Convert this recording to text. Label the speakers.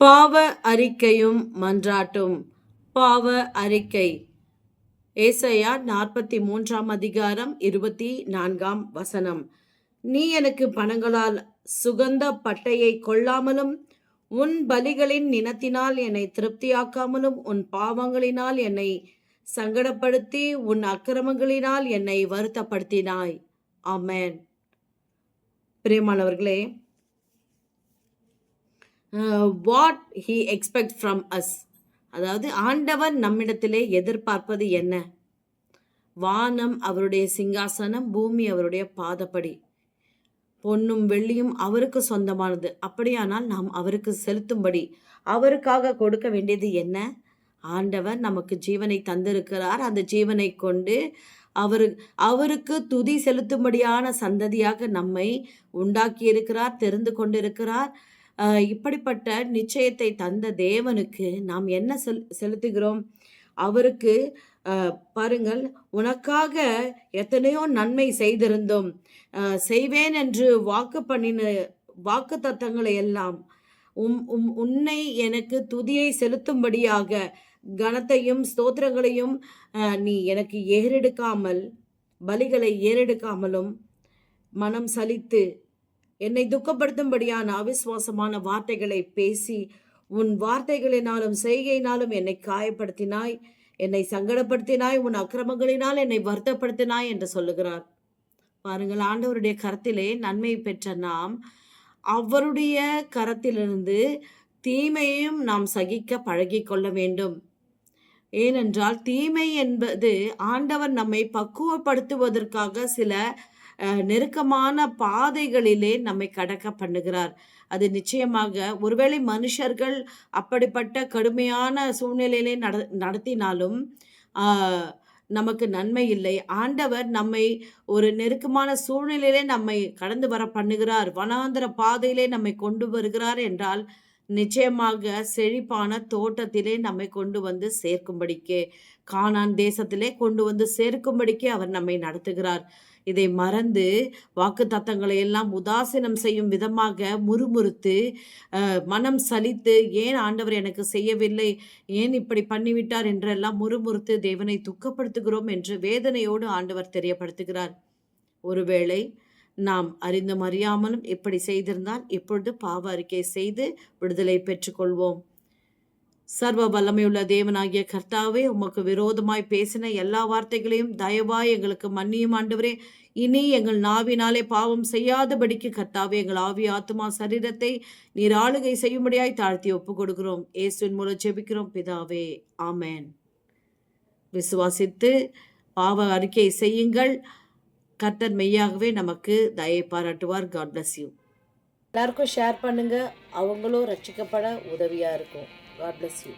Speaker 1: பாவ அறிக்கையும் மன்றாட்டும். பாவ அறிக்கை. ஏசாயா 43 24. நீ எனக்கு பணங்களால் சுகந்த பட்டையை கொள்ளாமலும் உன் பலிகளின் நினத்தினால் என்னை திருப்தியாக்காமலும் உன் பாவங்களினால் என்னை சங்கடப்படுத்தி உன் அக்கிரமங்களினால் என்னை வருத்தப்படுத்தினாய். ஆமென். பிரியமானவர்களே, what he expect from us, அதாவது ஆண்டவர் நம்மிடத்திலே எதிர்பார்ப்பது என்ன? வானம் அவருடைய சிங்காசனம், பூமி அவருடைய பாதப்படி. பொன்னும் வெள்ளியும் அவருக்கு சொந்தமானது. அப்படியானால் நாம் அவருக்கு செலுத்தும்படி அவருக்காக கொடுக்க வேண்டியது என்ன? ஆண்டவர் நமக்கு ஜீவனை தந்திருக்கிறார். அந்த ஜீவனை கொண்டு அவருக்கு துதி செலுத்தும்படியான சந்ததியாக நம்மை உண்டாக்கி இருக்கிறார், தெரிந்து கொண்டிருக்கிறார். இப்படிப்பட்ட நிச்சயத்தை தந்த தேவனுக்கு நாம் என்ன செலுத்துகிறோம்? அவருக்கு பாருங்கள், உனக்காக எத்தனையோ நன்மை செய்திருந்தோம், செய்வேன் என்று வாக்கு தத்தங்களை எல்லாம் உன்னை எனக்கு துதியை செலுத்தும்படியாக கனத்தையும் ஸ்தோத்திரங்களையும் நீ எனக்கு ஏறெடுக்காமல், பலிகளை ஏறெடுக்காமலும் மனம் சலித்து என்னை துக்கப்படுத்தும்படியான அவிசுவாசமான வார்த்தைகளை பேசி உன் வார்த்தைகளினாலும் செய்கையினாலும் என்னை காயப்படுத்தினாய், என்னை சங்கடப்படுத்தினாய், உன் அக்கிரமங்களினால் என்னை வருத்தப்படுத்தினாய் என்று சொல்லுகிறார். பாருங்கள், ஆண்டவருடைய கரத்திலே நன்மை பெற்ற நாம் அவருடைய கரத்திலிருந்து தீமையையும் நாம் சகிக்க பழகி கொள்ள வேண்டும். ஏனென்றால் தீமை என்பது ஆண்டவர் நம்மை பக்குவப்படுத்துவதற்காக சில நெருக்கமான பாதைகளிலே நம்மை கடக்க பண்ணுகிறார். அது நிச்சயமாக ஒருவேளை மனுஷர்கள் அப்படிப்பட்ட கடுமையான சூழ்நிலையிலே நடத்தினாலும் நமக்கு நன்மை இல்லை. ஆண்டவர் நம்மை ஒரு நெருக்கமான சூழ்நிலையிலே நம்மை கடந்து வர பண்ணுகிறார், வனாந்தர பாதையிலே நம்மை கொண்டு வருகிறார் என்றால் நிச்சயமாக செழிப்பான தோட்டத்திலே நம்மை கொண்டு வந்து சேர்க்கும்படிக்கு, கானான் தேசத்திலே கொண்டு வந்து சேர்க்கும்படிக்கு அவர் நம்மை நடத்துகிறார். இதை மறந்து வாக்கு தத்தங்களை எல்லாம் உதாசீனம் செய்யும் விதமாக முறுமுறுத்து மனம் சலித்து, ஏன் ஆண்டவர் எனக்கு செய்யவில்லை, ஏன் இப்படி பண்ணிவிட்டார் என்றெல்லாம் முறுமுறுத்து தேவனை துக்கப்படுத்துகிறோம் என்று வேதனையோடு ஆண்டவர் தெரியப்படுத்துகிறார். ஒருவேளை நாம் அறிந்தும் அறியாமலும் இப்படி செய்திருந்தால் இப்பொழுது பாவ அறிக்கை செய்து விடுதலை பெற்றுக்கொள்வோம். சர்வ வல்லமையுள்ள தேவனாகிய கர்த்தாவே, உமக்கு விரோதமாய் பேசின எல்லா வார்த்தைகளையும் தயவாய் எங்களுக்கு மன்னியும் ஆண்டவரே. இனி எங்கள் நாவினாலே பாவம் செய்யாதபடிக்கு கர்த்தாவே, எங்கள் ஆவி ஆத்துமா சரீரத்தை நீர் ஆளுகை செய்யும்படியாய் தாழ்த்தி ஒப்பு கொடுக்கிறோம். இயேசுவின் மூலம் ஜெபிக்கிறோம் பிதாவே, ஆமென். விசுவாசித்து பாவ அறிக்கை செய்யுங்கள். கர்த்தர் மெய்யாகவே நமக்கு தயை பாராட்டுவார். God bless you. எல்லாருக்கும் ஷேர் பண்ணுங்க, அவங்களும் ரட்சிக்கப்பட உதவியா இருக்கும். God bless you.